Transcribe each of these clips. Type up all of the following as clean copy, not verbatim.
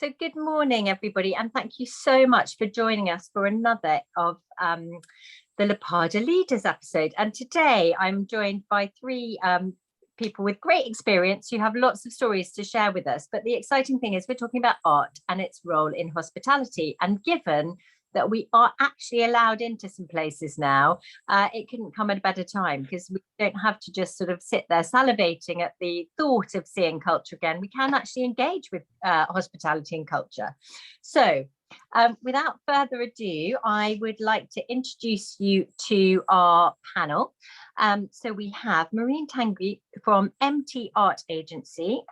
So good morning, everybody, and thank you so much for joining us for another of the LAPADA Leaders episode. And today I'm joined by three people with great experience who have lots of stories to share with us. But the exciting thing is we're talking about art and its role in hospitality. And given that we are actually allowed into some places now, it couldn't come at a better time, because we don't have to just sort of sit there salivating at the thought of seeing culture again. We can actually engage with hospitality and culture. So without further ado, I would like to introduce you to our panel. So we have Marine Tanguy from MTArt Agency,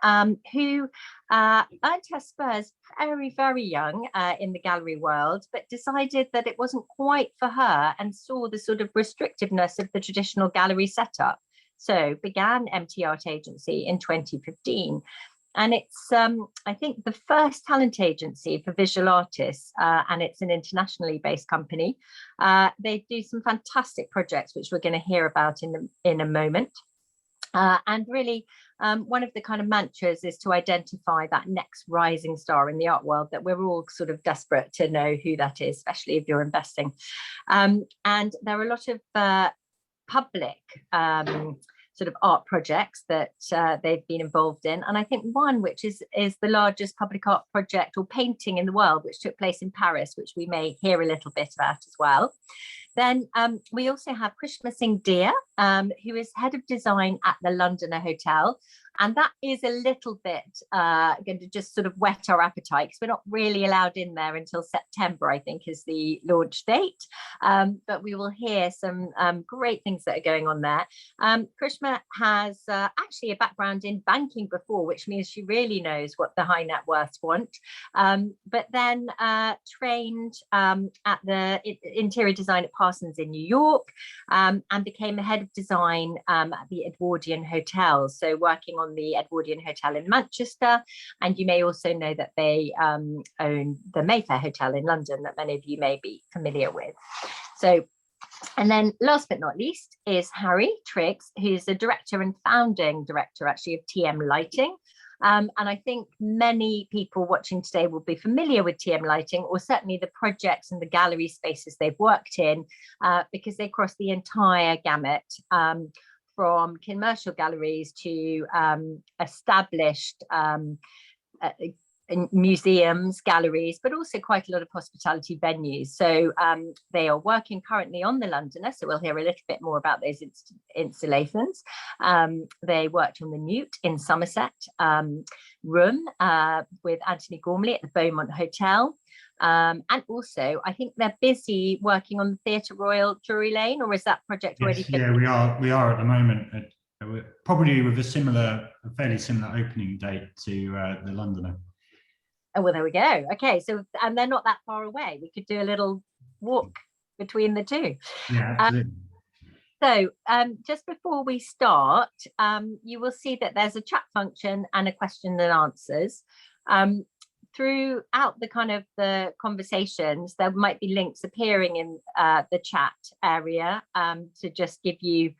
who earned her spurs very, very young in the gallery world, but decided that it wasn't quite for her and saw the sort of restrictiveness of the traditional gallery setup. So began MTArt Agency in 2015. And it's, I think, the first talent agency for visual artists, and it's an internationally based company. They do some fantastic projects, which we're going to hear about in a moment. And really, one of the kind of mantras is to identify that next rising star in the art world that we're all sort of desperate to know who that is, especially if you're investing. And there are a lot of public sort of art projects that they've been involved in. And I think one which is the largest public art project or painting in the world, which took place in Paris, which we may hear a little bit about as well. Then we also have Krishma Singh Dear, who is head of design at the Londoner Hotel. And that is a little bit going to just sort of whet our appetite, because we're not really allowed in there until September, I think, is the launch date. But we will hear some great things that are going on there. Krishma has actually a background in banking before, which means she really knows what the high net worths want. But then trained at the interior design at Parsons in New York, and became the head of design at the Edwardian Hotel. So working on the Edwardian Hotel in Manchester, and you may also know that they own the Mayfair Hotel in London that many of you may be familiar with. So, and then last but not least is Harry Triggs, who's the director and founding director actually of TM Lighting. And I think many people watching today will be familiar with TM Lighting, or certainly the projects and the gallery spaces they've worked in, because they cross the entire gamut, from commercial galleries to established museums, galleries, but also quite a lot of hospitality venues. So they are working currently on the Londoner, so we'll hear a little bit more about those installations. They worked on the Newt in Somerset, Room with Anthony Gormley at the Beaumont Hotel. And also, I think they're busy working on the Theatre Royal Drury Lane, or is that project already finished? Yeah, we are at the moment, probably with a fairly similar opening date to the Londoner. Oh, well, there we go. Okay, so, and they're not that far away. We could do a little walk between the two. Yeah, absolutely. So just before we start, you will see that there's a chat function and a question and answers. Throughout the kind of the conversations, there might be links appearing in the chat area to just give you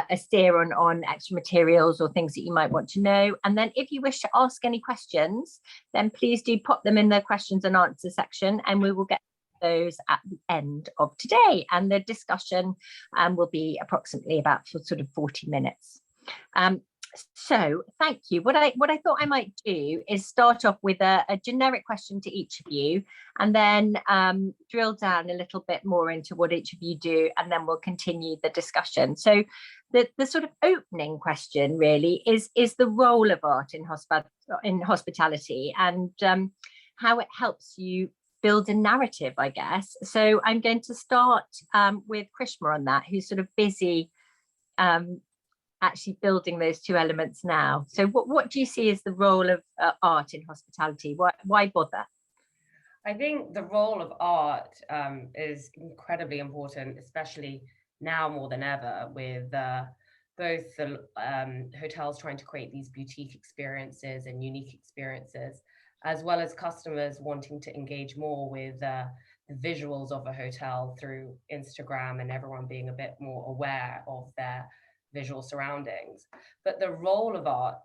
a steer on extra materials or things that you might want to know. And then if you wish to ask any questions, then please do pop them in the questions and answer section, and we will get those at the end of today. And the discussion will be approximately about sort of 40 minutes. So thank you. What I thought I might do is start off with a generic question to each of you, and then drill down a little bit more into what each of you do, and then we'll continue the discussion. So the sort of opening question really is the role of art in hospitality, and how it helps you build a narrative, I guess. So I'm going to start with Krishma on that, who's sort of busy actually building those two elements now. So what do you see as the role of art in hospitality? Why bother? I think the role of art is incredibly important, especially now more than ever, with both the hotels trying to create these boutique experiences and unique experiences, as well as customers wanting to engage more with the visuals of a hotel through Instagram, and everyone being a bit more aware of their visual surroundings. But the role of art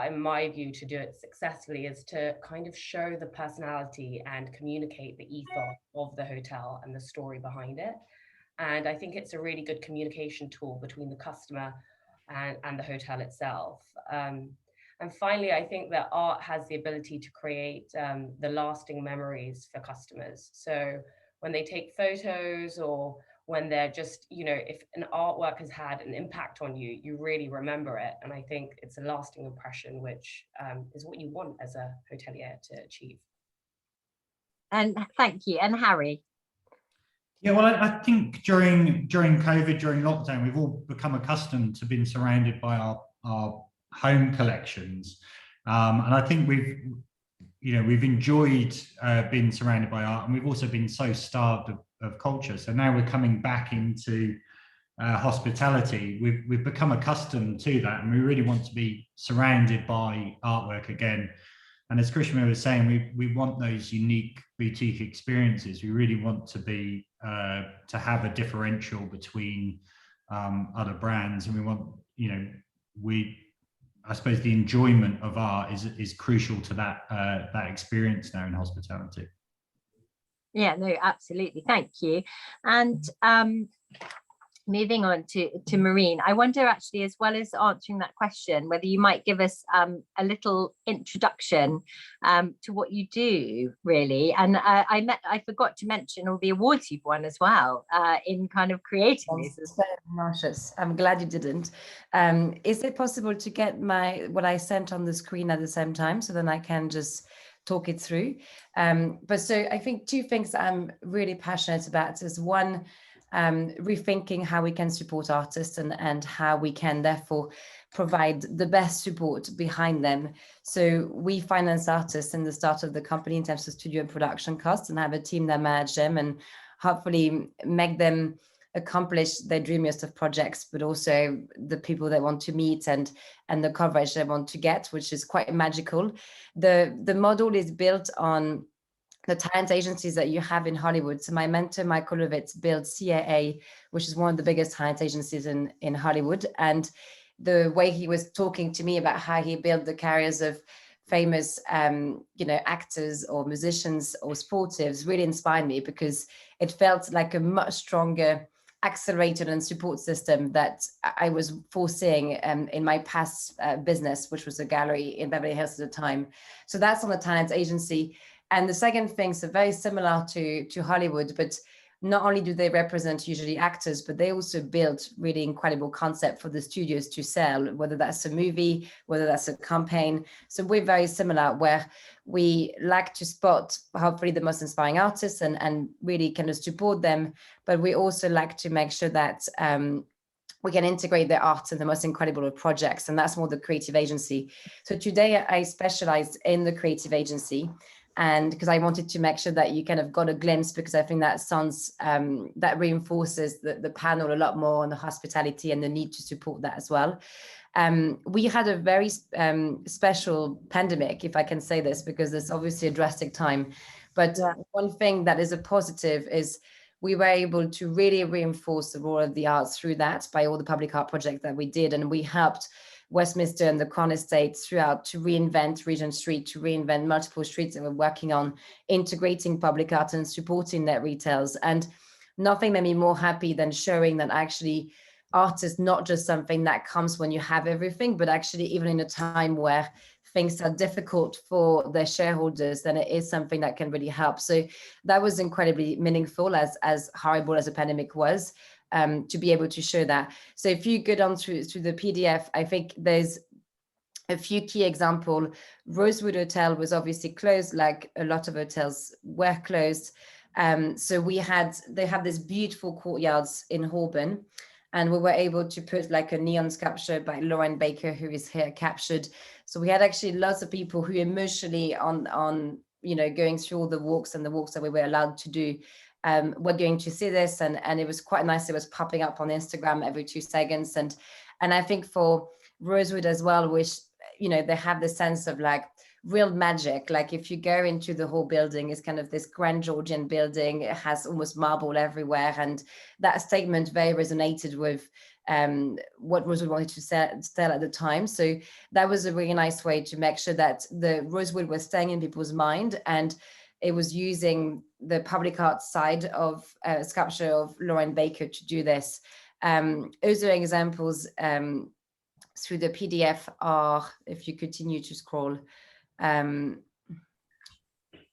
in my view, to do it successfully is to kind of show the personality and communicate the ethos of the hotel and the story behind it. And I think it's a really good communication tool between the customer and the hotel itself. And finally, I think that art has the ability to create the lasting memories for customers. So when they take photos, or when they're just, if an artwork has had an impact on you, you really remember it. And I think it's a lasting impression, which is what you want as a hotelier to achieve. And thank you. And Harry? Yeah, well, I think during COVID, during lockdown, we've all become accustomed to being surrounded by our home collections, and I think we've enjoyed being surrounded by art, and we've also been so starved of culture. So now we're coming back into hospitality. We've become accustomed to that, and we really want to be surrounded by artwork again. And as Krishma was saying, we want those unique boutique experiences. We really want to be to have a differential between other brands, and we want, I suppose the enjoyment of art is crucial to that experience now in hospitality. Yeah, no, absolutely. Thank you. And moving on to Marine, I wonder actually, as well as answering that question, whether you might give us a little introduction to what you do, really. And I forgot to mention all the awards you've won as well in kind of creating these. So nauseous. I'm glad you didn't. Is it possible to get what I sent on the screen at the same time, so then I can just talk it through? But so I think two things that I'm really passionate about is, one, rethinking how we can support artists and how we can therefore provide the best support behind them. So we finance artists in the start of the company in terms of studio and production costs, and have a team that manage them and hopefully make them accomplish their dreamiest of projects, but also the people they want to meet and the coverage they want to get, which is quite magical. The model is built on the talent agencies that you have in Hollywood. So my mentor, Michael Lovitz, built CAA, which is one of the biggest talent agencies in Hollywood. And the way he was talking to me about how he built the careers of famous, actors or musicians or sportives really inspired me, because it felt like a much stronger accelerated and support system that I was foreseeing in my past business, which was a gallery in Beverly Hills at the time. So that's on the talent agency. And the second thing, so very similar to Hollywood, but not only do they represent usually actors, but they also build really incredible concept for the studios to sell, whether that's a movie, whether that's a campaign. So we're very similar, where we like to spot hopefully the most inspiring artists and really kind of support them. But we also like to make sure that we can integrate their art in the most incredible of projects. And that's more the creative agency. So today I specialize in the creative agency. And because I wanted to make sure that you kind of got a glimpse, because I think that sounds, that reinforces the panel a lot more on the hospitality and the need to support that as well. We had a very special pandemic, if I can say this, because it's obviously a drastic time. But one thing that is a positive is we were able to really reinforce the role of the arts through that by all the public art projects that we did. And we helped Westminster and the Crown Estate throughout to reinvent Regent Street, to reinvent multiple streets that we're working on, integrating public art and supporting their retails. And nothing made me more happy than showing that actually art is not just something that comes when you have everything, but actually even in a time where things are difficult for their shareholders, then it is something that can really help. So that was incredibly meaningful, as horrible as the pandemic was. To be able to show that. So if you go down through the PDF, I think there's a few key examples. Rosewood Hotel was obviously closed, like a lot of hotels were closed. So they have this beautiful courtyards in Holborn, and we were able to put like a neon sculpture by Lauren Baker, who is here captured. So we had actually lots of people who emotionally on going through all the walks that we were allowed to do. We're going to see this, and it was quite nice. It was popping up on Instagram every 2 seconds, and I think for Rosewood as well, which they have the sense of like real magic. Like if you go into the whole building, it's kind of this grand Georgian building. It has almost marble everywhere. And that statement very resonated with what Rosewood wanted to sell at the time. So that was a really nice way to make sure that the Rosewood was staying in people's mind, and it was using the public art side of sculpture of Lauren Baker to do this. Other examples through the PDF are, if you continue to scroll, and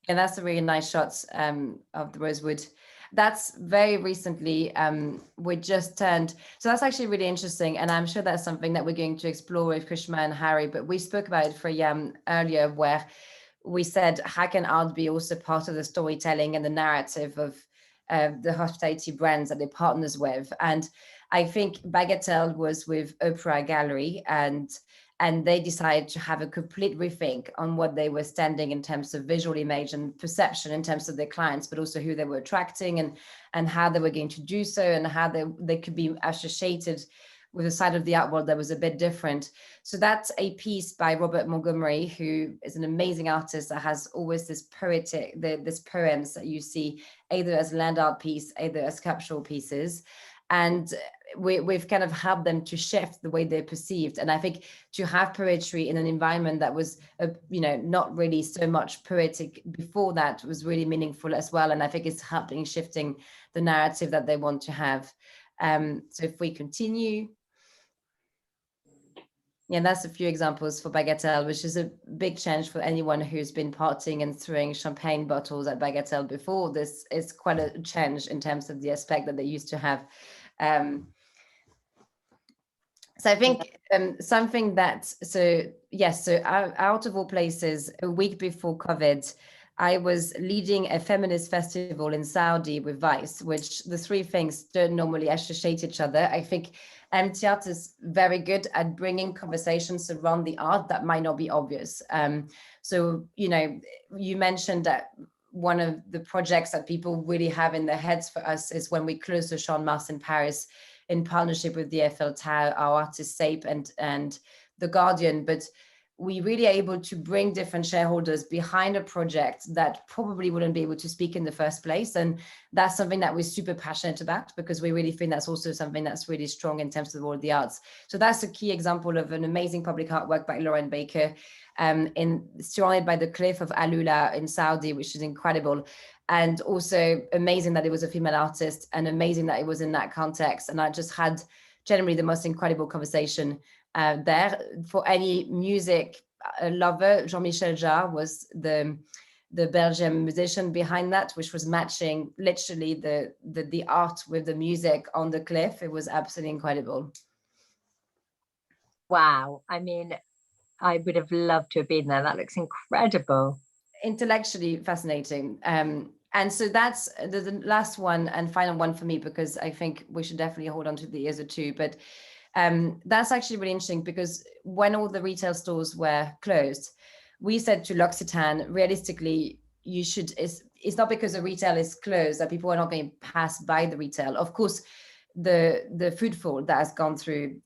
that's a really nice shot of the Rosewood. That's very recently, we just turned, so that's actually really interesting, and I'm sure that's something that we're going to explore with Krishma and Harry, but we spoke about it for earlier, where we said, how can art be also part of the storytelling and the narrative of the hospitality brands that they partners with? And I think Bagatelle was with Opera Gallery, and they decided to have a complete rethink on what they were standing in terms of visual image and perception in terms of their clients, but also who they were attracting and how they were going to do so, and how they could be associated with a side of the art world that was a bit different. So that's a piece by Robert Montgomery, who is an amazing artist that has always this poetic, this poems that you see either as land art piece, either as sculptural pieces. And we've kind of helped them to shift the way they're perceived. And I think to have poetry in an environment that was, not really so much poetic before that was really meaningful as well. And I think it's helping shifting the narrative that they want to have. So if we continue. Yeah, that's a few examples for Bagatelle, which is a big change for anyone who's been partying and throwing champagne bottles at Bagatelle before. This is quite a change in terms of the aspect that they used to have. So I think something that, so out of all places, a week before COVID, I was leading a feminist festival in Saudi with Vice, which the three things don't normally associate each other. I think MTArt is very good at bringing conversations around the art that might not be obvious. So, you mentioned that one of the projects that people really have in their heads for us is when we closed the Champ de Mars in Paris in partnership with the Eiffel Tower, our artist Sape and The Guardian. But we really able to bring different shareholders behind a project that probably wouldn't be able to speak in the first place. And that's something that we're super passionate about, because we really think that's also something that's really strong in terms of all the arts. So that's a key example of an amazing public artwork by Lauren Baker, surrounded by the cliff of Alula in Saudi, which is incredible. And also amazing that it was a female artist, and amazing that it was in that context. And I just had generally the most incredible conversation there. For any music lover, Jean-Michel Jarre was the Belgian musician behind that, which was matching literally the art with the music on the cliff. It was absolutely incredible. Wow. I mean, I would have loved to have been there. That looks incredible. Intellectually fascinating. And so that's the last one and final one for me, because I think we should definitely hold on to the other two. But that's actually really interesting, because when all the retail stores were closed, we said to L'Occitane, realistically, it's not because the retail is closed that people are not going to pass by the retail. Of course, the footfall that has gone through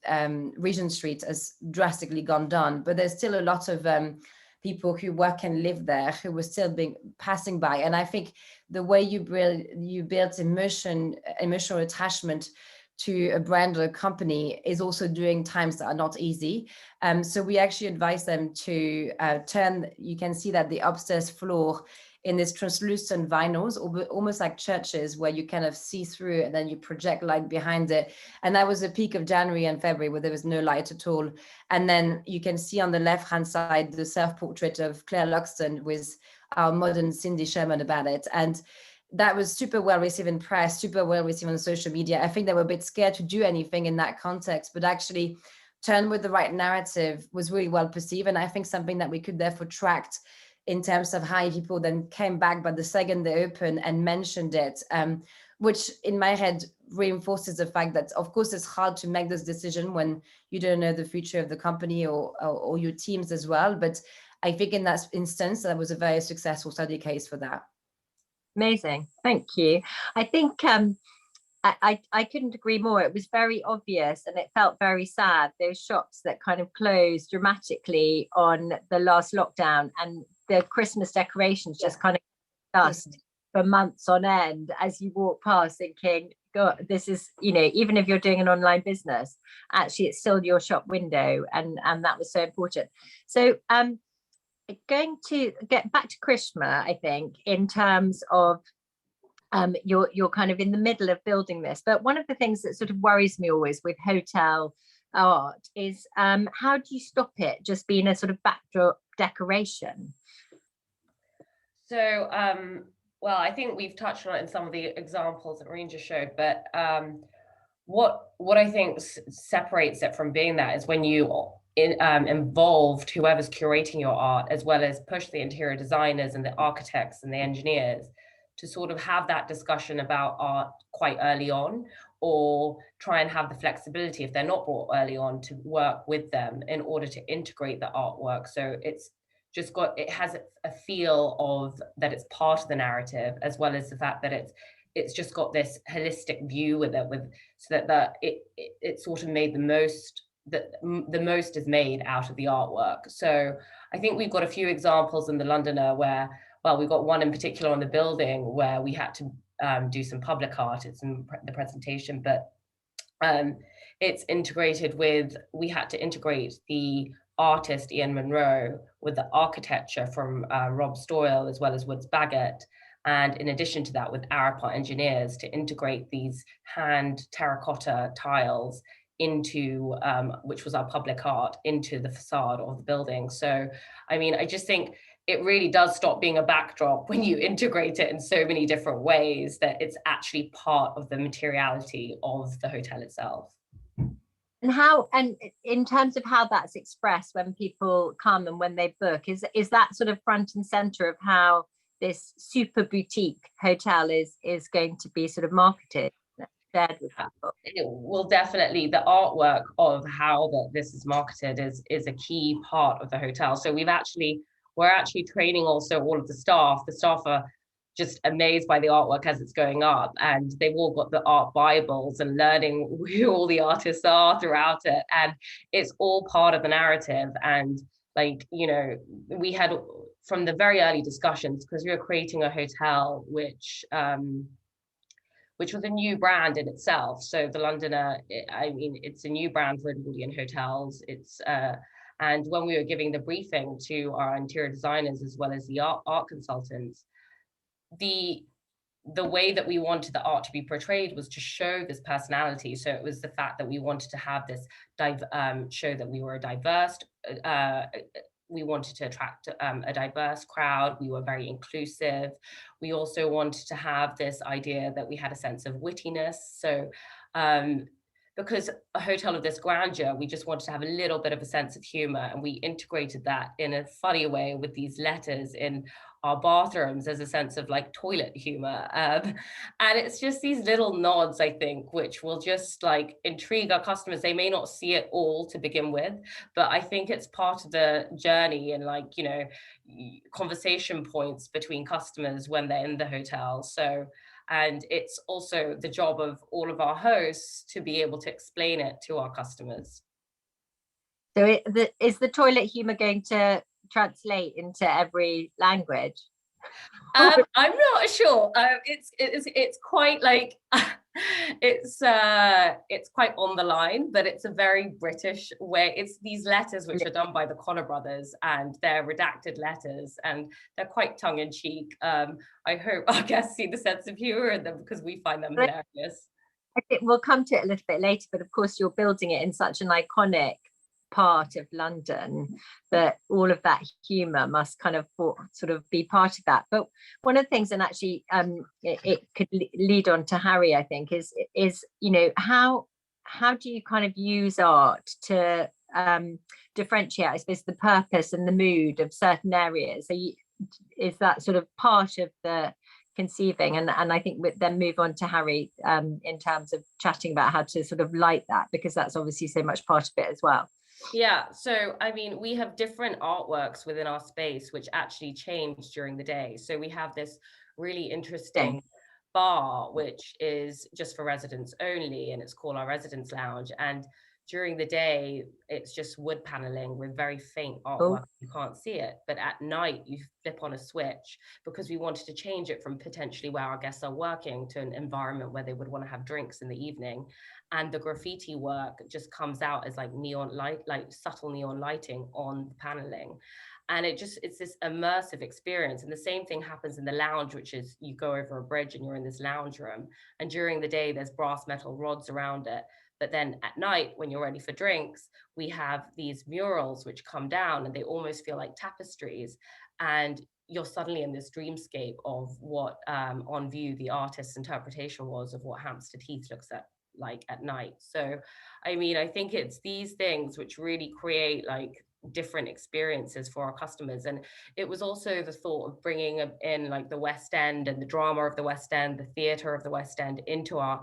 Regent Street has drastically gone down, but there's still a lot of people who work and live there who were still passing by. And I think the way you build emotional attachment to a brand or a company is also during times that are not easy. So we actually advise them to you can see that the upstairs floor in this translucent vinyls, almost like churches, where you kind of see through and then you project light behind it. And that was the peak of January and February, where there was no light at all. And then you can see on the left-hand side the self-portrait of Claire Luxton with our modern Cindy Sherman about it. And that was super well received in press, super well received on social media. I think they were a bit scared to do anything in that context, but actually turn with the right narrative was really well perceived. And I think something that we could therefore track in terms of how people then came back, but the second they opened and mentioned it, which in my head reinforces the fact that, of course, it's hard to make this decision when you don't know the future of the company or your teams as well. But I think in that instance, that was a very successful study case for that. Amazing. Thank you. I think I couldn't agree more. It was very obvious and it felt very sad. Those shops that kind of closed dramatically on the last lockdown, and the Christmas decorations just kind of dust for months on end as you walk past, thinking, God, this is, you know, even if you're doing an online business, actually it's still your shop window, and that was so important. So going to get back to Krishma, I think, in terms of you're kind of in the middle of building this, but one of the things that sort of worries me always with hotel art is how do you stop it just being a sort of backdrop decoration? So well, I think we've touched on it in some of the examples that Marine just showed, but what I think separates it from being that is when you involved whoever's curating your art, as well as push the interior designers and the architects and the engineers to sort of have that discussion about art quite early on, or try and have the flexibility, if they're not brought early on, to work with them in order to integrate the artwork. So it's just it has a feel of that it's part of the narrative, as well as the fact that it's just got this holistic view with it, so that it sort of made the most is made out of the artwork. So I think we've got a few examples in the Londoner where, well, we've got one in particular on the building where we had to do some public art. It's in the presentation, but it's integrated with, we had to integrate the artist Ian Munro with the architecture from Rob Stoyle, as well as Woods Baggett. And in addition to that, with Arapart engineers to integrate these hand terracotta tiles into, which was our public art, into the facade of the building. So, I mean, I just think it really does stop being a backdrop when you integrate it in so many different ways, that it's actually part of the materiality of the hotel itself. And how, and in terms of how that's expressed when people come and when they book, is that sort of front and center of how this super boutique hotel is going to be sort of marketed, shared with people? It will definitely, the artwork of how this is marketed is a key part of the hotel. So we're actually training also all of the staff. The staff are just amazed by the artwork as it's going up, and they've all got the art Bibles and learning who all the artists are throughout it, and it's all part of the narrative. And like, you know, we had from the very early discussions, because we were creating a hotel which was a new brand in itself. So the Londoner, I mean, it's a new brand for Edwardian hotels. It's and when we were giving the briefing to our interior designers as well as the art consultants, the way that we wanted the art to be portrayed was to show this personality. So it was the fact that we wanted to have this show that we were a diverse, we wanted to attract a diverse crowd. We were very inclusive. We also wanted to have this idea that we had a sense of wittiness. So because a hotel of this grandeur, we just wanted to have a little bit of a sense of humor, and we integrated that in a funny way with these letters in our bathrooms as a sense of like toilet humor. And it's just these little nods, I think, which will just like intrigue our customers. They may not see it all to begin with, but I think it's part of the journey, and like, you know, conversation points between customers when they're in the hotel. So, and it's also the job of all of our hosts to be able to explain it to our customers. So is the toilet humor going to translate into every language? I'm not sure. It's quite like it's quite on the line, but it's a very British way. It's these letters which are done by the Connor brothers, and they're redacted letters, and they're quite tongue-in-cheek. I hope our guests see the sense of humor in them, because we find them hilarious. I think we'll come to it a little bit later, but of course you're building it in such an iconic part of London that all of that humor must kind of sort of be part of that. But one of the things, and actually it could lead on to Harry, I think, is you know, how do you kind of use art to differentiate, I suppose, the purpose and the mood of certain areas? So is that sort of part of the conceiving? And I think we then move on to Harry in terms of chatting about how to sort of light that, because that's obviously so much part of it as well. Yeah, so I mean, we have different artworks within our space which actually change during the day. So we have this really interesting bar, which is just for residents only, and it's called our Residence Lounge. And during the day, it's just wood paneling with very faint artwork. You can't see it, but at night you flip on a switch, because we wanted to change it from potentially where our guests are working to an environment where they would want to have drinks in the evening. And the graffiti work just comes out as like neon light, like subtle neon lighting on the paneling. And it's this immersive experience. And the same thing happens in the lounge, which is you go over a bridge and you're in this lounge room. And during the day, there's brass metal rods around it. But then at night, when you're ready for drinks, we have these murals which come down and they almost feel like tapestries. And you're suddenly in this dreamscape of what on view the artist's interpretation was of what Hampstead Heath looks like at night. So, I mean, I think it's these things which really create like different experiences for our customers. And it was also the thought of bringing in like the West End and the drama of the West End, the theatre of the West End into our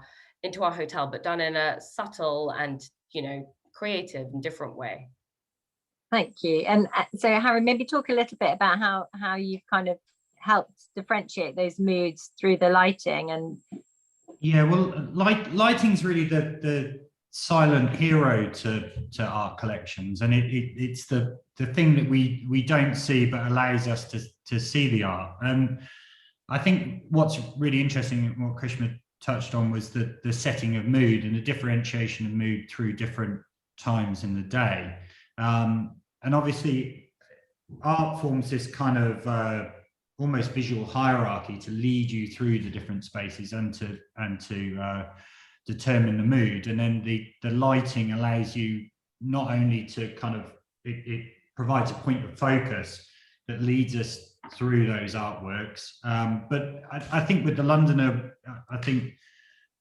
hotel, but done in a subtle and, you know, creative and different way. Thank you. And so Harry, maybe talk a little bit about how you've kind of helped differentiate those moods through the lighting. And yeah, well, lighting's really the silent hero to art collections, and it's the thing that we don't see but allows us to see the art. And I think what's really interesting, what Krishma touched on, was the setting of mood and the differentiation of mood through different times in the day. And obviously art forms this kind of almost visual hierarchy to lead you through the different spaces and to determine the mood. And then the lighting allows you not only to kind of, it provides a point of focus that leads us through those artworks. But I think with the Londoner, I think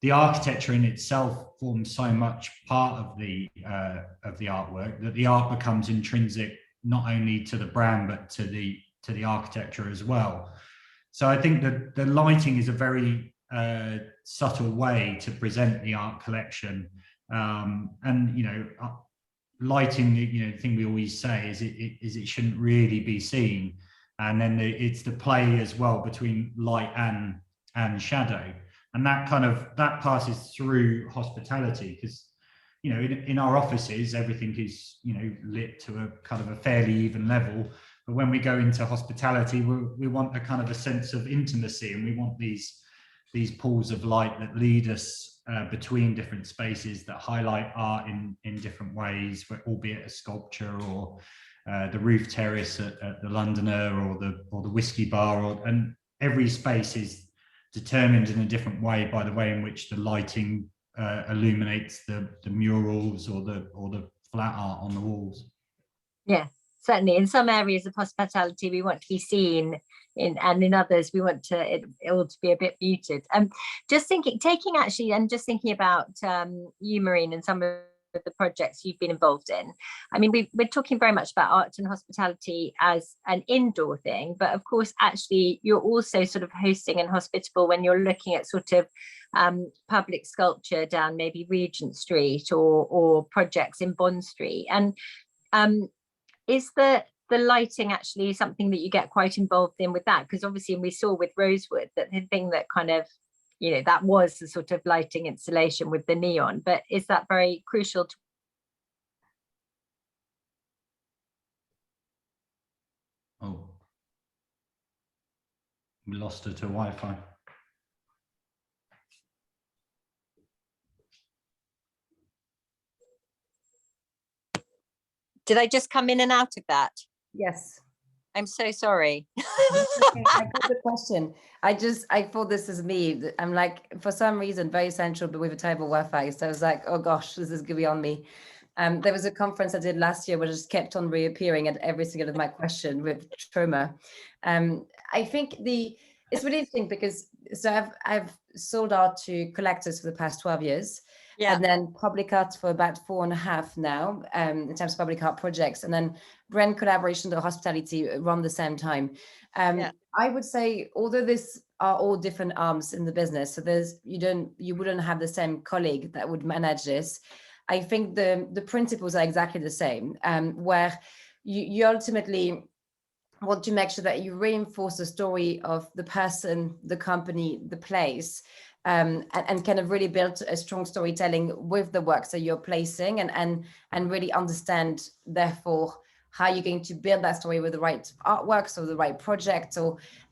the architecture in itself forms so much part of the artwork that the art becomes intrinsic not only to the brand but to the architecture as well. So I think that the lighting is a very subtle way to present the art collection. And you know, lighting, you know, the thing we always say is it shouldn't really be seen. And then it's the play as well between light and shadow. And that passes through hospitality, because, you know, in our offices, everything is, you know, lit to a kind of a fairly even level. But when we go into hospitality, we want a kind of a sense of intimacy, and we want these pools of light that lead us between different spaces, that highlight art in different ways, albeit a sculpture or the roof terrace at the Londoner or the whiskey bar, and every space is determined in a different way by the way in which the lighting illuminates the murals or the flat art on the walls. yeah, certainly in some areas of hospitality we want to be seen, and in others we want it all to be a bit muted. Just taking about you, Marine, and some of the projects you've been involved in. I mean, we're talking very much about art and hospitality as an indoor thing, but of course actually you're also sort of hosting and hospitable when you're looking at sort of public sculpture down maybe Regent Street or projects in Bond Street. And is the lighting actually something that you get quite involved in with that? Because obviously we saw with Rosewood that the thing that kind of, you know, that was the sort of lighting installation with the neon, but is that very crucial to? Oh, we lost her to Wi-Fi. Did I just come in and out of that? Yes. I'm so sorry. Okay, I got the question. I thought this is me. I'm like, for some reason, very central, but with a terrible Wi-Fi. So I was like, oh gosh, this is going to be on me. There was a conference I did last year where I just kept on reappearing at every single of my question with trauma. I think it's really interesting because I've sold art to collectors for the past 12 years. Yeah. And then public art for about 4.5 now, in terms of public art projects, and then brand collaboration to hospitality around the same time. I would say, although this are all different arms in the business, so you wouldn't have the same colleague that would manage this. I think the principles are exactly the same, where you ultimately want to make sure that you reinforce the story of the person, the company, the place, and kind of really build a strong storytelling with the works that you're placing, and really understand, therefore, how you're going to build that story with the right artworks or the right project,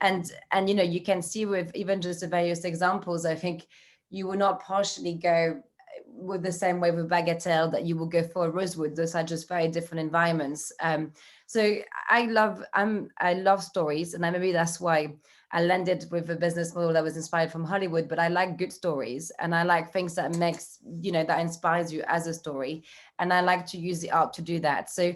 and you know, you can see with even just the various examples, I think you will not partially go with the same way with Bagatelle that you will go for Rosewood. Those are just very different environments. So I love stories, and maybe that's why I landed with a business model that was inspired from Hollywood. But I like good stories, and I like things that makes, you know, that inspires you as a story, and I like to use the art to do that. So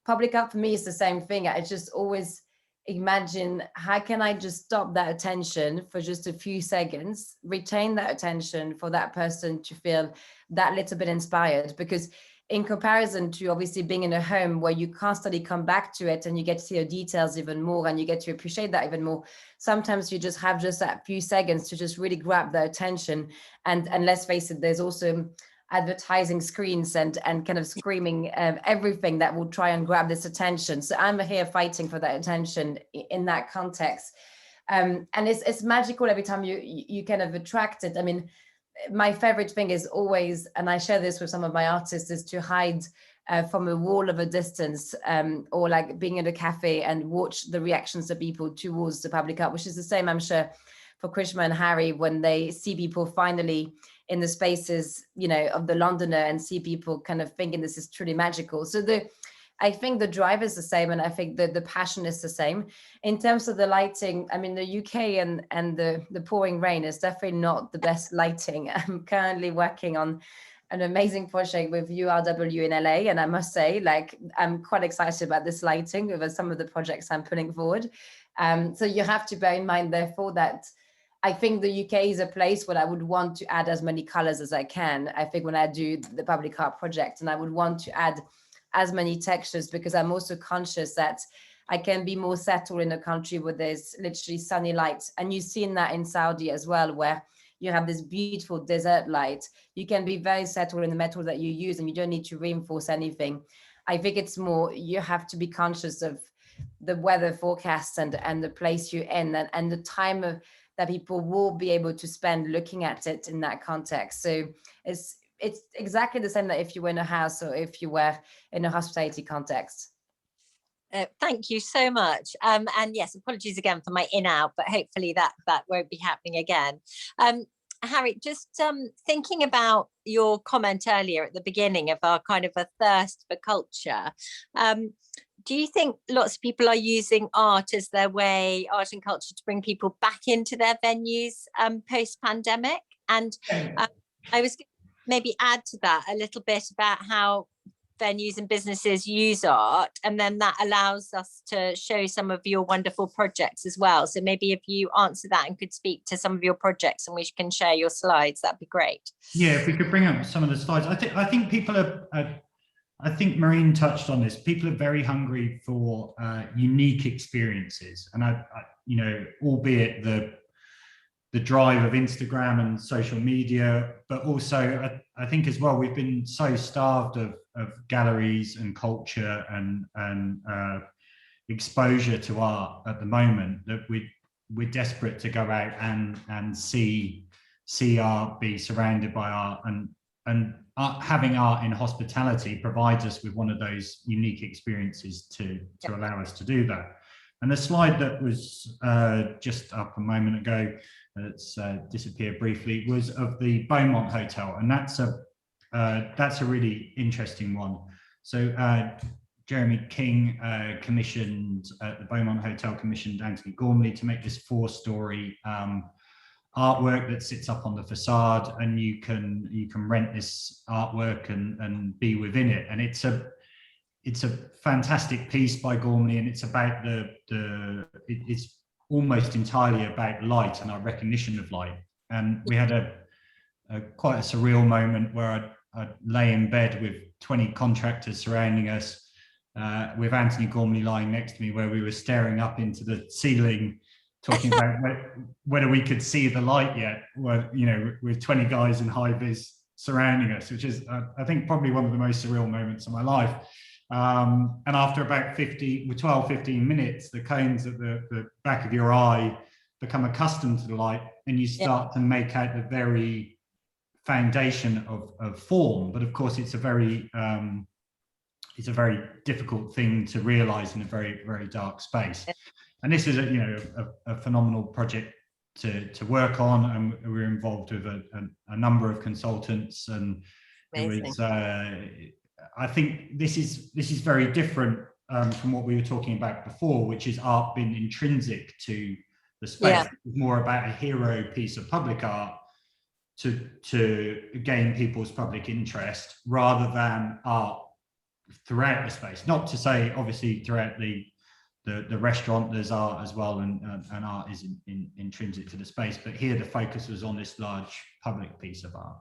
public art for me is the same thing. I just always imagine, how can I just stop that attention for just a few seconds, retain that attention for that person to feel that little bit inspired? Because in comparison to obviously being in a home where you constantly come back to it and you get to see the details even more and you get to appreciate that even more, sometimes you just have just that few seconds to just really grab their attention. And let's face it, there's also advertising screens and kind of screaming everything that will try and grab this attention. So I'm here fighting for that attention in that context. And it's magical every time you kind of attract it. I mean, my favorite thing is always, and I share this with some of my artists, is to hide from a wall of a distance, or like being in a cafe and watch the reactions of people towards the public art, which is the same, I'm sure, for Krishma and Harry when they see people finally in the spaces, you know, of the Londoner, and see people kind of thinking this is truly magical. So I think the drive is the same, and I think the passion is the same. In terms of the lighting, I mean, the UK and the pouring rain is definitely not the best lighting. I'm currently working on an amazing project with URW in LA, and I must say, like, I'm quite excited about this lighting over some of the projects I'm putting forward. So you have to bear in mind, therefore, that I think the UK is a place where I would want to add as many colors as I can. I think when I do the public art project, and I would want to add as many textures, because I'm also conscious that I can be more settled in a country where there's literally sunny light. And you've seen that in Saudi as well, where you have this beautiful desert light. You can be very settled in the metal that you use, and you don't need to reinforce anything. I think it's more, you have to be conscious of the weather forecast and the place you're in, and the time that people will be able to spend looking at it in that context. So it's exactly the same that if you were in a house or if you were in a hospitality context. Thank you so much. And yes, apologies again for my in-out, but hopefully that won't be happening again. Harry, just thinking about your comment earlier at the beginning of our kind of a thirst for culture, do you think lots of people are using art as their way, art and culture, to bring people back into their venues post-pandemic? And I was going to maybe add to that a little bit about how venues and businesses use art, and then that allows us to show some of your wonderful projects as well. So maybe if you answer that and could speak to some of your projects and we can share your slides, that'd be great. Yeah, if we could bring up some of the slides. I think people are, I think Marine touched on this. People are very hungry for unique experiences, and I you know, albeit the drive of Instagram and social media, but also I think as well, we've been so starved of galleries and culture and exposure to art at the moment that we're desperate to go out and see art, be surrounded by art, and having art in hospitality provides us with one of those unique experiences to allow us to do that. And the slide that was just up a moment ago, that's disappeared briefly, was of the Beaumont Hotel, and that's a really interesting one. So Jeremy King commissioned the Beaumont Hotel commissioned Anthony Gormley to make this 4-story artwork that sits up on the facade, and you can rent this artwork and be within it. And it's a fantastic piece by Gormley, and it's about it's almost entirely about light and our recognition of light. And we had quite a surreal moment where I'd lay in bed with 20 contractors surrounding us, with Anthony Gormley lying next to me, where we were staring up into the ceiling, talking about whether we could see the light yet, you know, with 20 guys in high vis surrounding us, which is, I think, probably one of the most surreal moments of my life. And after about 12, 15 minutes, the cones at the back of your eye become accustomed to the light, and you start to make out the very foundation of form. But of course, it's a very difficult thing to realize in a very, very dark space. And this is a phenomenal project to work on, and we're involved with a number of consultants, and it was I think this is very different from what we were talking about before, which is art being intrinsic to the space. It's more about a hero piece of public art to gain people's public interest, rather than art throughout the space. Not to say, obviously, throughout the restaurant there's art as well, and art is intrinsic to the space, but here the focus was on this large public piece of art.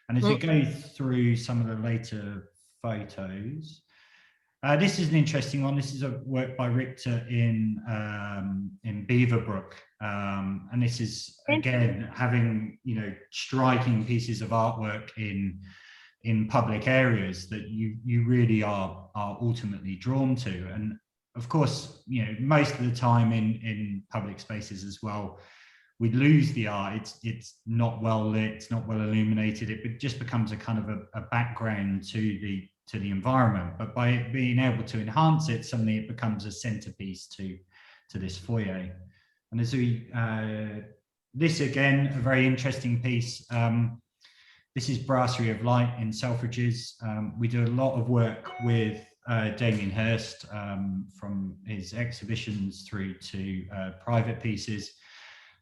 And as we go through some of the later photos, this is an interesting one. This is a work by Richter in Beaverbrook, and this is again having striking pieces of artwork in public areas that you really are ultimately drawn to. And of course, most of the time in public spaces as well, we lose the art. It's not well lit, it's not well illuminated. It just becomes a kind of a background to the environment. But by being able to enhance it, suddenly it becomes a centerpiece to this foyer. And as we this again, a very interesting piece. This is Brasserie of Light in Selfridges. We do a lot of work with Damien Hirst, from his exhibitions through to private pieces.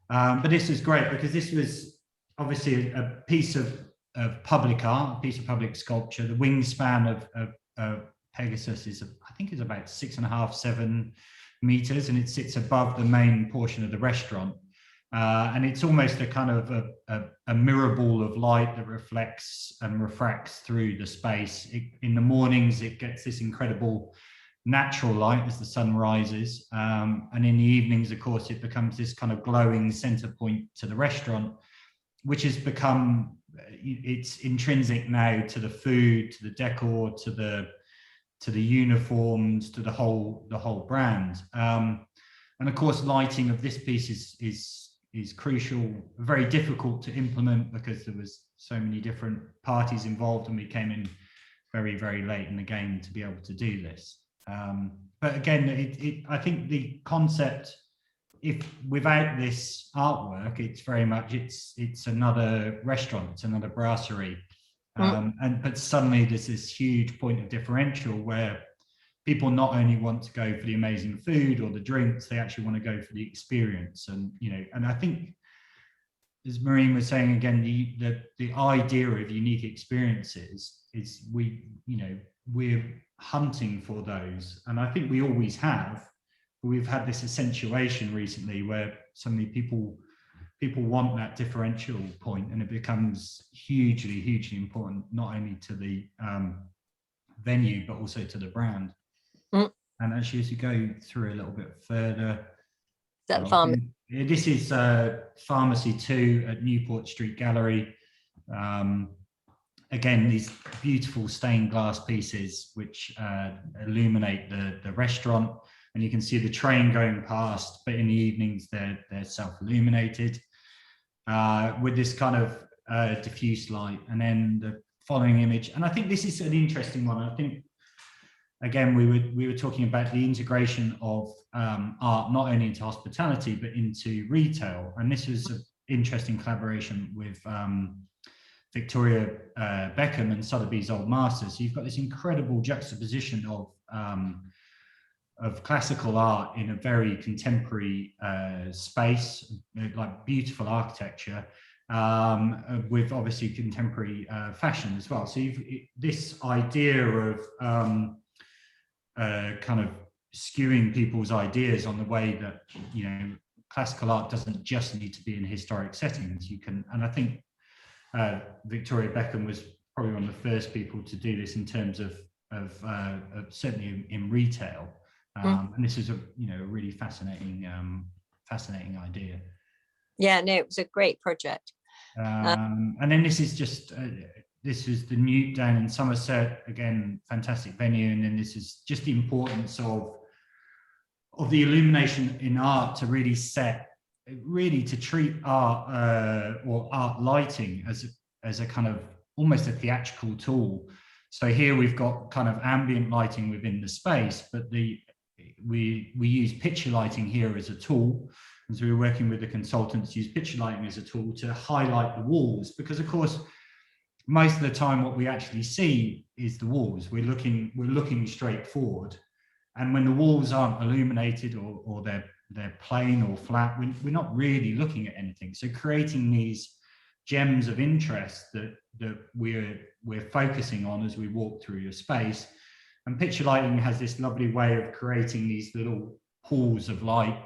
But this is great because this was obviously a piece of public art, a piece of public sculpture. The wingspan of Pegasus is, I think, is about 6.5, 7 meters, and it sits above the main portion of the restaurant. And it's almost a kind of a mirror ball of light that reflects and refracts through the space. In the mornings, it gets this incredible natural light as the sun rises. And in the evenings, of course, it becomes this kind of glowing center point to the restaurant, which has become, it's intrinsic now to the food, to the decor, to the uniforms, to the whole brand. And of course, lighting of this piece is crucial, very difficult to implement because there was so many different parties involved, and we came in very, very late in the game to be able to do this. But again, I think the concept, if without this artwork, it's very much it's another restaurant, it's another brasserie, but suddenly there's this huge point of differential where people not only want to go for the amazing food or the drinks, they actually want to go for the experience. And and I think, as Marine was saying again, the idea of unique experiences is we're hunting for those, and I think we always have. But we've had this accentuation recently where suddenly people want that differential point, and it becomes hugely important, not only to the venue but also to the brand. And actually, as you go through a little bit further, this is Pharmacy 2 at Newport Street Gallery. Again, these beautiful stained glass pieces which illuminate the restaurant, and you can see the train going past, but in the evenings they're self-illuminated with this kind of diffuse light. And then the following image, and I think this is an interesting one. I think, again, we were talking about the integration of art not only into hospitality but into retail, and this was an interesting collaboration with Victoria Beckham and Sotheby's Old Masters. So you've got this incredible juxtaposition of classical art in a very contemporary space, like beautiful architecture, with obviously contemporary fashion as well. So this idea of kind of skewing people's ideas on the way that classical art doesn't just need to be in historic settings. You can, and I think Victoria Beckham was probably one of the first people to do this in terms of certainly in retail. And this is a really fascinating idea. Yeah, no, it was a great project. And then this is just this is the Newt down in Somerset, again, fantastic venue. And then this is just the importance of the illumination in art to really to treat art or art lighting as a kind of almost a theatrical tool. So here we've got kind of ambient lighting within the space, but we use picture lighting here as a tool. And so we're working with the consultants to use picture lighting as a tool to highlight the walls, because of course, most of the time what we actually see is the walls. We're looking straight forward. And when the walls aren't illuminated or they're plain or flat, we're not really looking at anything. So creating these gems of interest that we're focusing on as we walk through your space. And picture lighting has this lovely way of creating these little pools of light,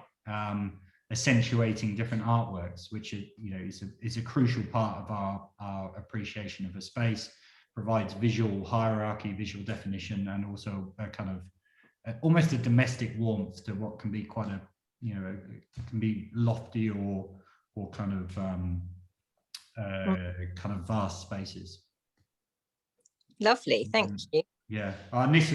accentuating different artworks, which is a crucial part of our appreciation of a space. Provides visual hierarchy, visual definition, and also a kind of almost a domestic warmth to what can be quite a, it can be lofty or kind of vast spaces. Lovely, thank you. Yeah, and this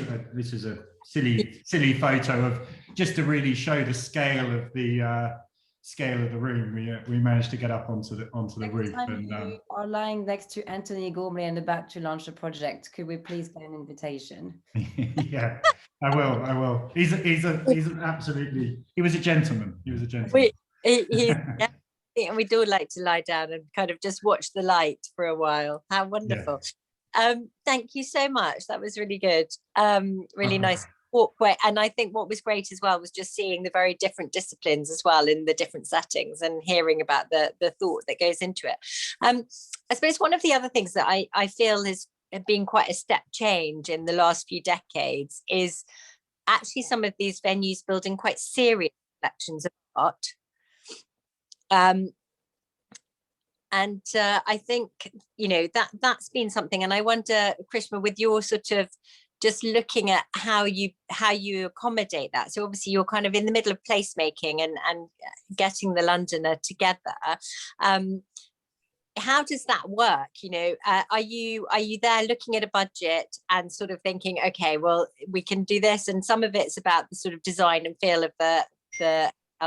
is a silly photo of just to really show the scale of the room. We managed to get up onto the roof. And you are lying next to Anthony Gormley and about to launch a project. Could we please get an invitation? Yeah, I will. He was a gentleman. We'd all like to lie down and kind of just watch the light for a while. How wonderful. Yeah. Thank you so much. That was really good. Really nice walkway. And I think what was great as well was just seeing the very different disciplines as well in the different settings and hearing about the thought that goes into it. I suppose one of the other things that I feel has been quite a step change in the last few decades is actually some of these venues building quite serious collections of art. And I think, that's been something. And I wonder, Krishma, with your sort of just looking at how you accommodate that. So obviously you're kind of in the middle of placemaking and getting the Londoner together. How does that work? Are you there looking at a budget and sort of thinking, okay, well, we can do this, and some of it's about the sort of design and feel of the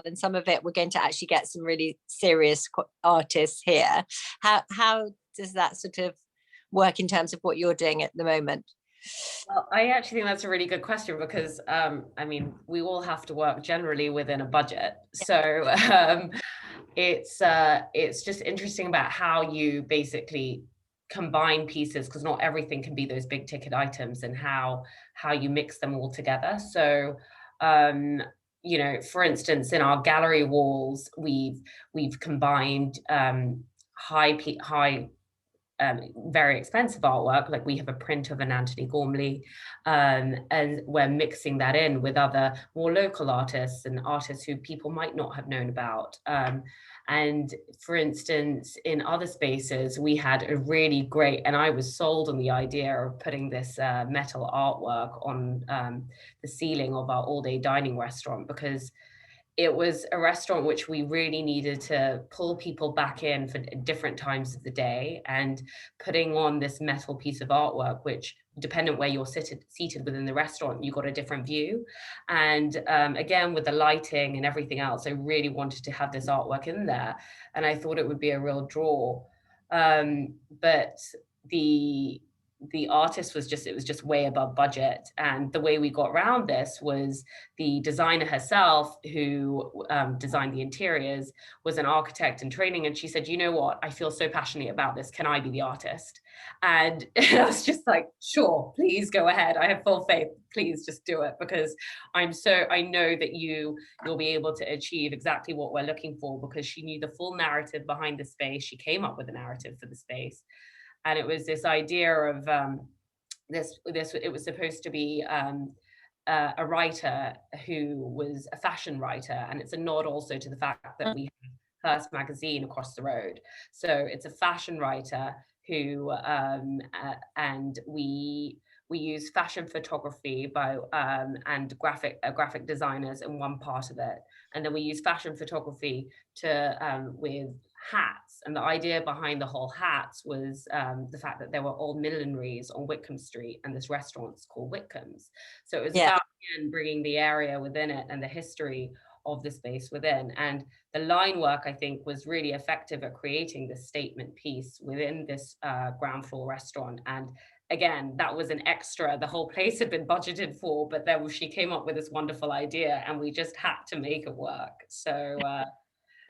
and some of it we're going to actually get some really serious artists here. How does that sort of work in terms of what you're doing at the moment? Well, I actually think that's a really good question because we all have to work generally within a budget. So it's just interesting about how you basically combine pieces, because not everything can be those big ticket items, and how you mix them all together. So for instance, in our gallery walls, we've combined high very expensive artwork, like we have a print of an Anthony Gormley, and we're mixing that in with other more local artists and artists who people might not have known about. And for instance, in other spaces, we had a really great, and I was sold on the idea of putting this metal artwork on the ceiling of our all-day dining restaurant, because it was a restaurant which we really needed to pull people back in for different times of the day, and putting on this metal piece of artwork, which dependent where you're seated within the restaurant, you got a different view. And again, with the lighting and everything else, I really wanted to have this artwork in there, and I thought it would be a real draw. But the artist was just way above budget. And the way we got around this was the designer herself, who designed the interiors, was an architect in training. And she said, you know what, I feel so passionate about this. Can I be the artist? And I was just like, sure, please go ahead. I have full faith. Please just do it, because I know that you'll be able to achieve exactly what we're looking for, because she knew the full narrative behind the space. She came up with a narrative for the space. And it was this idea of it was supposed to be a writer who was a fashion writer. And it's a nod also to the fact that we have Hearst magazine across the road. So it's a fashion writer who, and we use fashion photography and graphic designers in one part of it. And then we use fashion photography with hats. And the idea behind the whole hats was the fact that there were old millineries on Whitcomb Street, and this restaurant's called Whitcomb's. So it was Yeah. about, again, bringing the area within it and the history of the space within. And the line work, I think, was really effective at creating this statement piece within this ground floor restaurant. And again, that was an extra the whole place had been budgeted for, but then she came up with this wonderful idea and we just had to make it work. So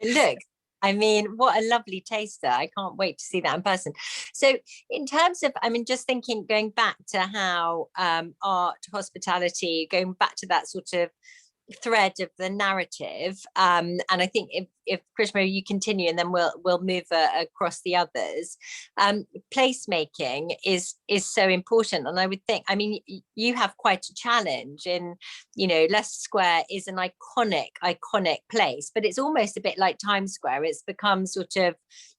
Look, I mean, what a lovely taster. I can't wait to see that in person. So in terms of, I mean, just thinking, going back to how art, hospitality, going back to that sort of thread of the narrative, and I think if Krishma, you continue, and then we'll move across the others. Placemaking is so important, and I would think, I mean, you have quite a challenge in, you know, Leicester Square is an iconic place, but it's almost a bit like Times Square. It's become sort of,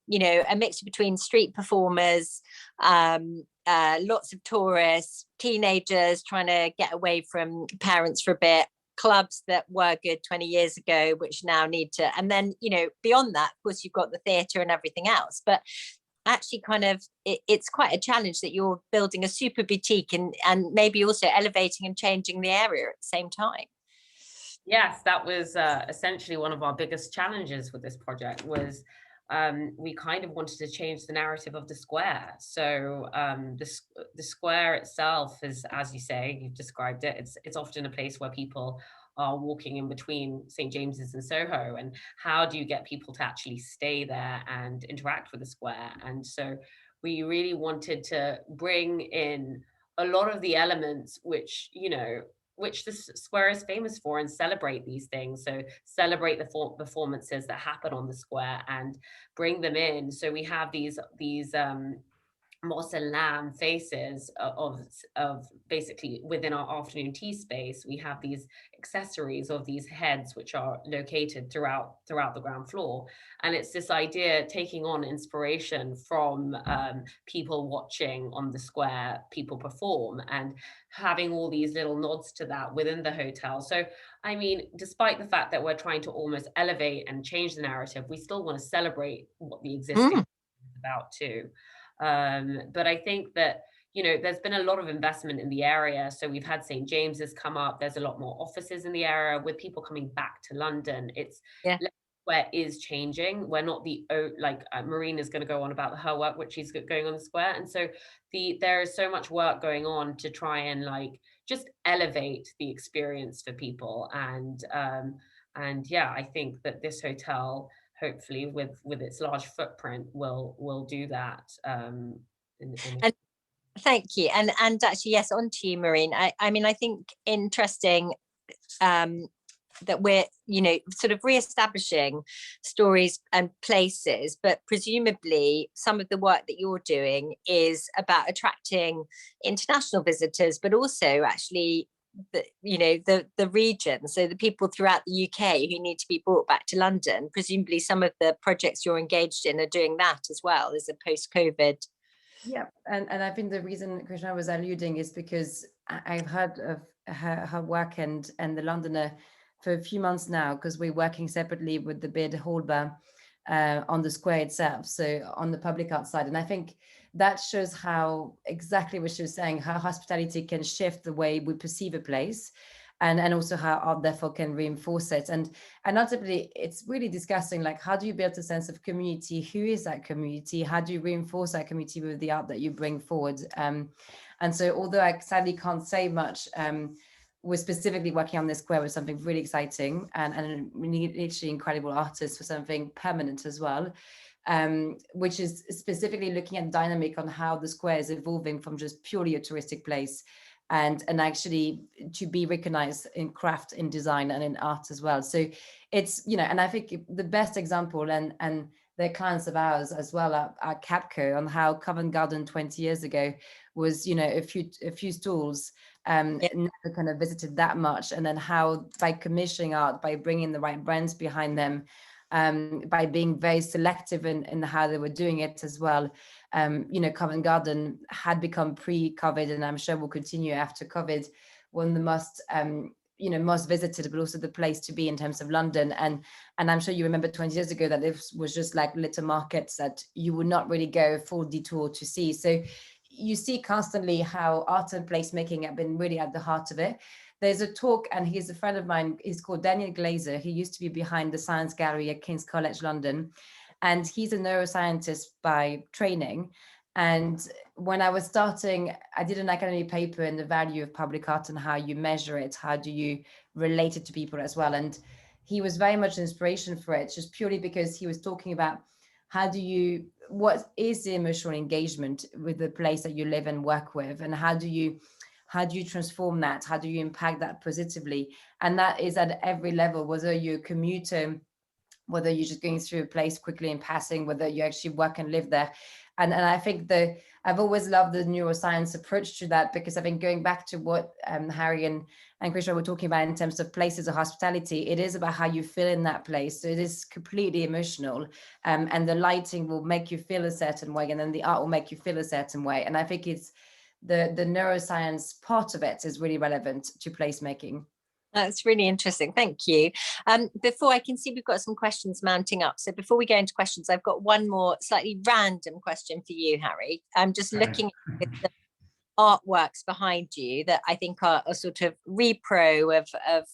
you know, a mixture between street performers, lots of tourists, teenagers trying to get away from parents for a bit, clubs that were good 20 years ago, which now need to, and then, you know, beyond that, of course, you've got the theatre and everything else. But actually kind of, it's quite a challenge that you're building a super boutique and maybe also elevating and changing the area at the same time. Yes, that was essentially one of our biggest challenges with this project was we kind of wanted to change the narrative of the square. So the square itself is, as you say, you've described it, it's often a place where people are walking in between St. James's and Soho, and how do you get people to actually stay there and interact with the square? And so we really wanted to bring in a lot of the elements which, you know, which the square is famous for, and celebrate these things. So celebrate the performances that happen on the square and bring them in. So we have these moss and lamb faces of basically within our afternoon tea space. We have these accessories of these heads which are located throughout the ground floor, and it's this idea taking on inspiration from people watching on the square people perform, and having all these little nods to that within the hotel. So I mean, despite the fact that we're trying to almost elevate and change the narrative, we still want to celebrate what the existing is about too. But I think that, you know, there's been a lot of investment in the area. So we've had St. James's come up. There's a lot more offices in the area with people coming back to London. It's where is changing. We're not the, like Marine is going to go on about her work, which she's going on the square. And so there is so much work going on to try and like just elevate the experience for people. And yeah, I think that this hotel, hopefully with its large footprint, will do that. And thank you. And actually, yes, on to you, Marine. I mean, I think interesting that we're, you know, sort of re-establishing stories and places, but presumably some of the work that you're doing is about attracting international visitors, but also actually the region, so the people throughout the UK who need to be brought back to London. Presumably some of the projects you're engaged in are doing that as well as a post-COVID. Yeah, and I think the reason Krishna was alluding is because I've heard of her work and the Londoner for a few months now, because we're working separately with the bid holder on the square itself, so on the public art side. And I think that shows how exactly what she was saying, how hospitality can shift the way we perceive a place, and also how art therefore can reinforce it. And ultimately, it's really discussing, like, how do you build a sense of community? Who is that community? How do you reinforce that community with the art that you bring forward? And so, although I sadly can't say much, we're specifically working on this square with something really exciting and literally incredible artists for something permanent as well, which is specifically looking at dynamic on how the square is evolving from just purely a touristic place and actually to be recognized in craft, in design, and in art as well. So it's, you know, and I think the best example, and they're clients of ours as well at Capco, on how Covent Garden 20 years ago was, you know, a few stalls, never kind of visited that much, and then how by commissioning art, by bringing the right brands behind them, by being very selective in how they were doing it as well, you know, Covent Garden had become pre-COVID, and I'm sure will continue after COVID, one of the most most visited, but also the place to be in terms of London. And I'm sure you remember 20 years ago that this was just like little markets that you would not really go a full detour to see. So you see constantly how art and placemaking have been really at the heart of it. There's a talk, and he's a friend of mine, he's called Daniel Glaser. He used to be behind the Science Gallery at King's College London, and he's a neuroscientist by training. And when I was starting, I did an academic paper in the value of public art and how you measure it, how do you relate it to people as well. And he was very much an inspiration for it, just purely because he was talking about what is the emotional engagement with the place that you live and work with, and how do you transform that? How do you impact that positively? And that is at every level, whether you're a commuter, whether you're just going through a place quickly and passing, whether you actually work and live there. And I think I've always loved the neuroscience approach to that, because I've been going back to what Harry and Krishma were talking about in terms of places of hospitality. It is about how you feel in that place. So it is completely emotional, and the lighting will make you feel a certain way, and then the art will make you feel a certain way. And I think it's the neuroscience part of it is really relevant to placemaking. That's really interesting. Thank you. Before, I can see we've got some questions mounting up. So before we go into questions, I've got one more slightly random question for you, Harry. I'm just looking at the artworks behind you that I think are a sort of repro of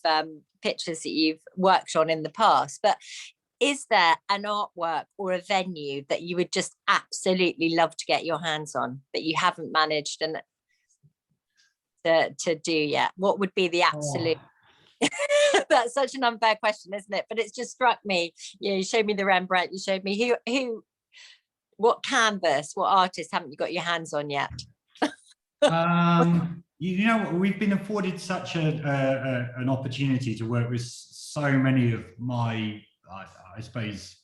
pictures that you've worked on in the past. But is there an artwork or a venue that you would just absolutely love to get your hands on that you haven't managed to do yet? What would be the absolute? That's such an unfair question, isn't it? But it's just struck me. You showed me the Rembrandt, you showed me what canvas, what artist haven't you got your hands on yet? We've been afforded such an opportunity to work with so many of my, I suppose,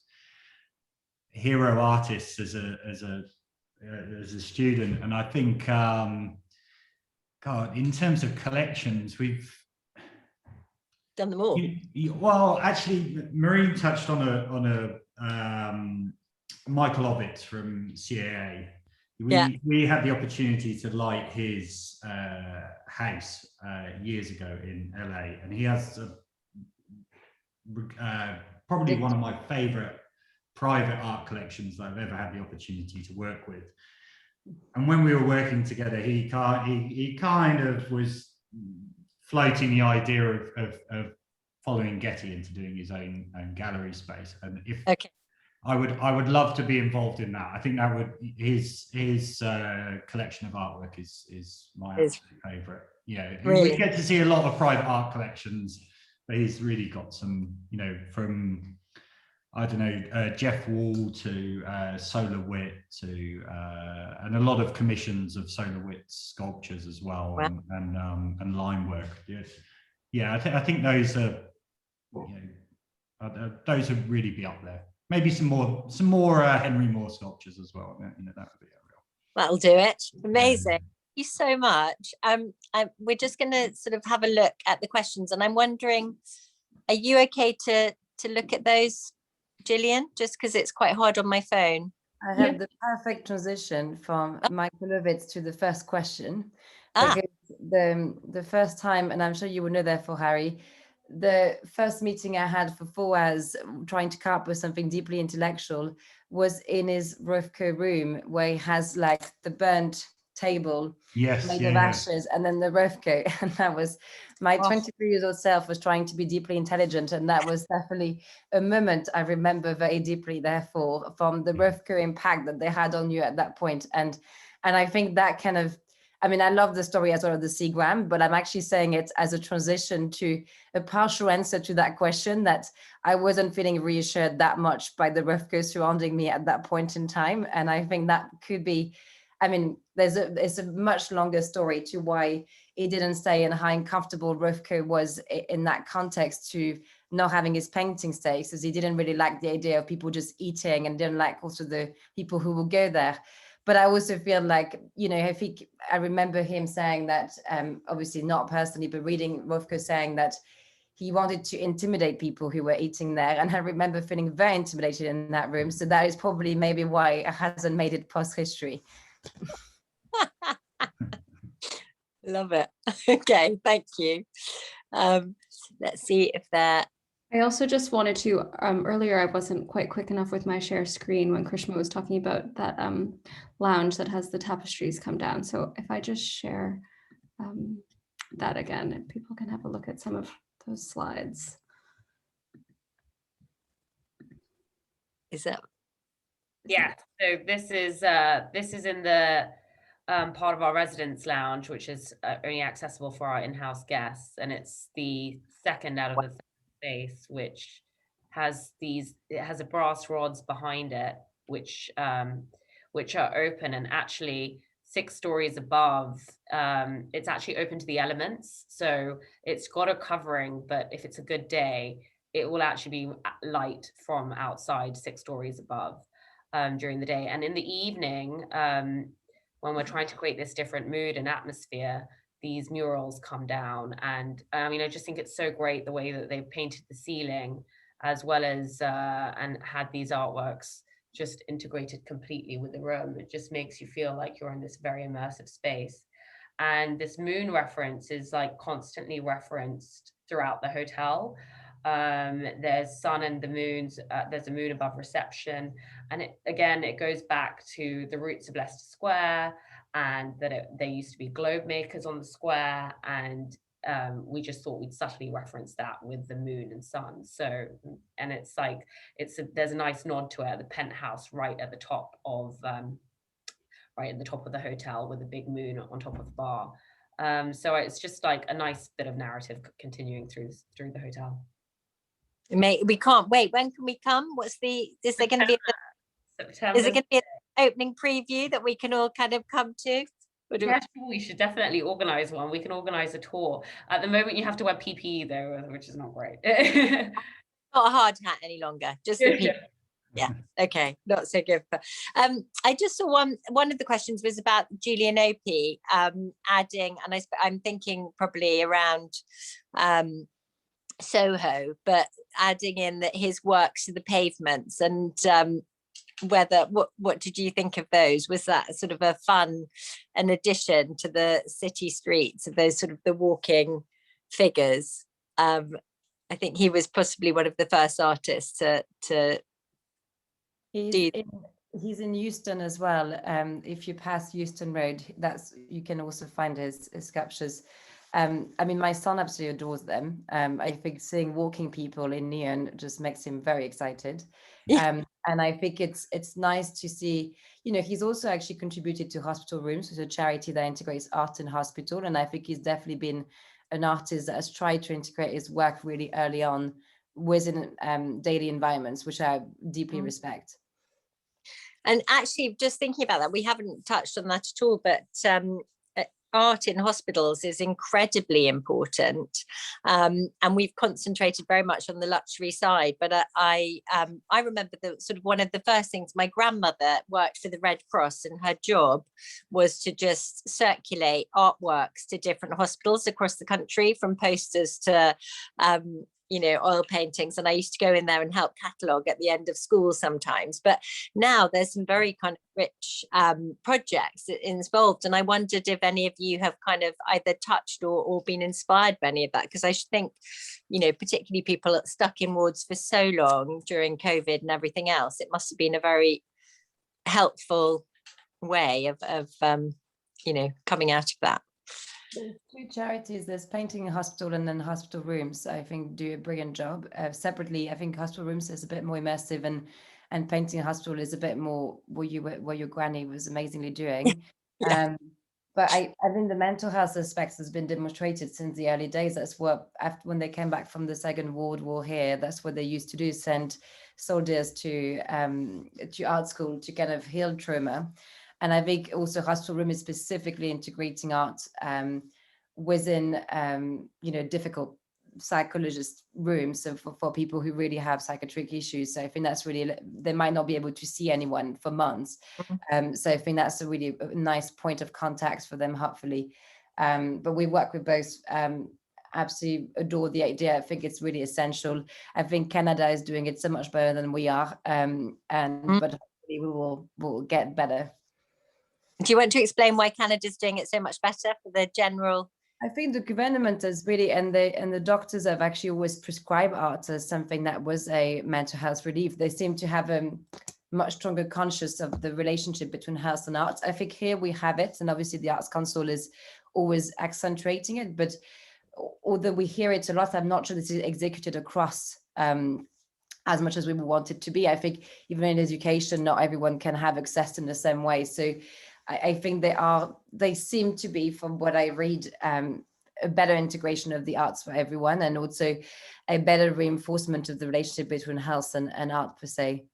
hero artists as a student, and I think, God, in terms of collections, we've done them all. Well, actually, Marine touched on a Michael Ovitz from CAA. We had the opportunity to light his house years ago in LA, and he has probably one of my favorite private art collections that I've ever had the opportunity to work with. And when we were working together, he kind of was floating the idea of following Getty into doing his own gallery space. And if I would love to be involved in that. I think that would his collection of artwork is my absolute favorite. Really? We get to see a lot of private art collections, but he's really got some, from I don't know, Jeff Wall to Solar Wit to and a lot of commissions of Solar Wit's sculptures as well. Wow. And line work. I think those are those would really be up there. Maybe some more Henry Moore sculptures as well. That would be a real. That'll do it. Amazing. Thank you so much. We're just going to sort of have a look at the questions, and I'm wondering, are you okay to look at those, Gillian? Just because it's quite hard on my phone. I have the perfect transition from Michael Ovitz to the first question. Because the first time, and I'm sure you will know therefore, Harry, the first meeting I had for 4 hours trying to come up with something deeply intellectual was in his Rothko room, where he has like the burnt table made of ashes, and then the Rothko. And that was my 23-year-old self was trying to be deeply intelligent, and that was definitely a moment I remember very deeply, therefore, from the Rothko impact that they had on you at that point. And I think that kind of, I mean, I love the story as well of the Seagram, but I'm actually saying it as a transition to a partial answer to that question, that I wasn't feeling reassured that much by the Rothko surrounding me at that point in time. And I think that could be, I mean, it's a much longer story to why it didn't stay and how uncomfortable Rothko was in that context to not having his painting stay, because he didn't really like the idea of people just eating, and didn't like also the people who will go there. But I also feel like, I remember him saying that, obviously not personally, but reading Rothko saying that he wanted to intimidate people who were eating there. And I remember feeling very intimidated in that room. So that is probably maybe why it hasn't made it past history. Love it. Okay, thank you. Let's see if they're. I also just wanted to, earlier I wasn't quite quick enough with my share screen when Krishma was talking about that lounge that has the tapestries come down. So if I just share that again, and people can have a look at some of those slides. Is that? Yeah, so this is in the part of our residence lounge, which is only accessible for our in-house guests, and it's the second out of the space, which has it has a brass rods behind it, which are open, and actually 6 stories above, it's actually open to the elements. So it's got a covering, but if it's a good day, it will actually be light from outside 6 stories above during the day. And in the evening, when we're trying to create this different mood and atmosphere, these murals come down. And I mean, I just think it's so great the way that they've painted the ceiling, as well as and had these artworks just integrated completely with the room. It just makes you feel like you're in this very immersive space. And this moon reference is like constantly referenced throughout the hotel. There's sun and the moons, there's a moon above reception. And it goes back to the roots of Leicester Square, and that there used to be globe makers on the square. And we just thought we'd subtly reference that with the moon and sun. So, and it's like, there's a nice nod to it, the penthouse right at the top of the hotel with a big moon on top of the bar. So it's just like a nice bit of narrative continuing through the hotel. We can't wait. When can we come? Is there going to be September. Is it going to be an opening preview that we can all kind of come to? Yeah, we should definitely organize one. We can organize a tour. At the moment, you have to wear PPE though, which is not great. Not a hard hat any longer, just the PPE. Yeah, okay, not so good. But I just saw one of the questions was about Julian Opie adding, and I'm thinking probably around Soho, but adding in that his works to the pavements, and what did you think of those? Was that sort of an addition to the city streets of those sort of the walking figures? I think he was possibly one of the first artists to He's in Euston as well. If you pass Euston Road, you can also find his sculptures. I mean, my son absolutely adores them. I think seeing walking people in neon just makes him very excited. And I think it's nice to see, he's also actually contributed to Hospital Rooms, which is a charity that integrates art in hospital. And I think he's definitely been an artist that has tried to integrate his work really early on within daily environments, which I deeply respect. And actually, just thinking about that, we haven't touched on that at all, but art in hospitals is incredibly important, and we've concentrated very much on the luxury side. But I remember that sort of one of the first things, my grandmother worked for the Red Cross, and her job was to just circulate artworks to different hospitals across the country, from posters to oil paintings. And I used to go in there and help catalogue at the end of school sometimes. But now there's some very kind of rich projects involved. And I wondered if any of you have kind of either touched or been inspired by any of that, because I should think, particularly people stuck in wards for so long during COVID and everything else, it must have been a very helpful way of coming out of that. There's 2 charities. There's Painting Hospital and then Hospital Rooms, I think, do a brilliant job. Separately, I think Hospital Rooms is a bit more immersive, and Painting Hospital is a bit more what your granny was amazingly doing. Yeah. But I think the mental health aspects has been demonstrated since the early days. That's what, when they came back from the Second World War here, that's what they used to do, send soldiers to art school to kind of heal trauma. And I think also Hospital Room is specifically integrating art within, difficult psychologist rooms, so for people who really have psychiatric issues. So I think that's really, they might not be able to see anyone for months. So I think that's a really nice point of contact for them, hopefully. But we work with both. Absolutely adore the idea. I think it's really essential. I think Canada is doing it so much better than we are, but hopefully we'll get better. Do you want to explain why Canada's doing it so much better for the general I think the government has really, and the doctors have actually always prescribed art as something that was a mental health relief. They seem to have a much stronger conscious of the relationship between health and art. I think here we have it, and obviously the Arts Council is always accentuating it, but although we hear it a lot, I'm not sure this is executed across as much as we want it to be. I think even in education, not everyone can have access in the same way. So I think they seem to be, from what I read, a better integration of the arts for everyone, and also a better reinforcement of the relationship between health and art per se.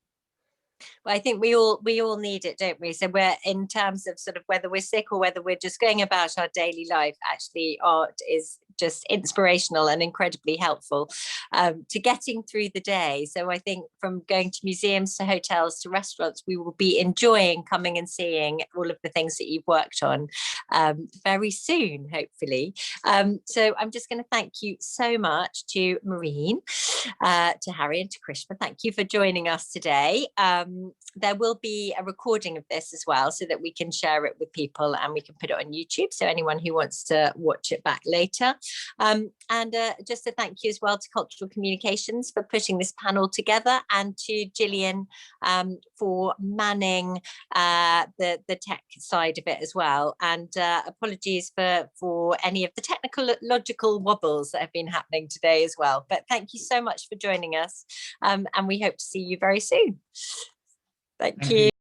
Well, I think we all need it, don't we? So we're, in terms of sort of whether we're sick or whether we're just going about our daily life, actually art is just inspirational and incredibly helpful to getting through the day. So I think from going to museums to hotels to restaurants, we will be enjoying coming and seeing all of the things that you've worked on very soon, hopefully. So I'm just going to thank you so much to Marine, to Harry, and to Krishma. Thank you for joining us today. There will be a recording of this as well, so that we can share it with people and we can put it on YouTube, so anyone who wants to watch it back later. And just a thank you as well to Cultural Communications for putting this panel together, and to Gillian for manning the tech side of it as well. And apologies for any of the technological wobbles that have been happening today as well. But thank you so much for joining us, and we hope to see you very soon. Thank you.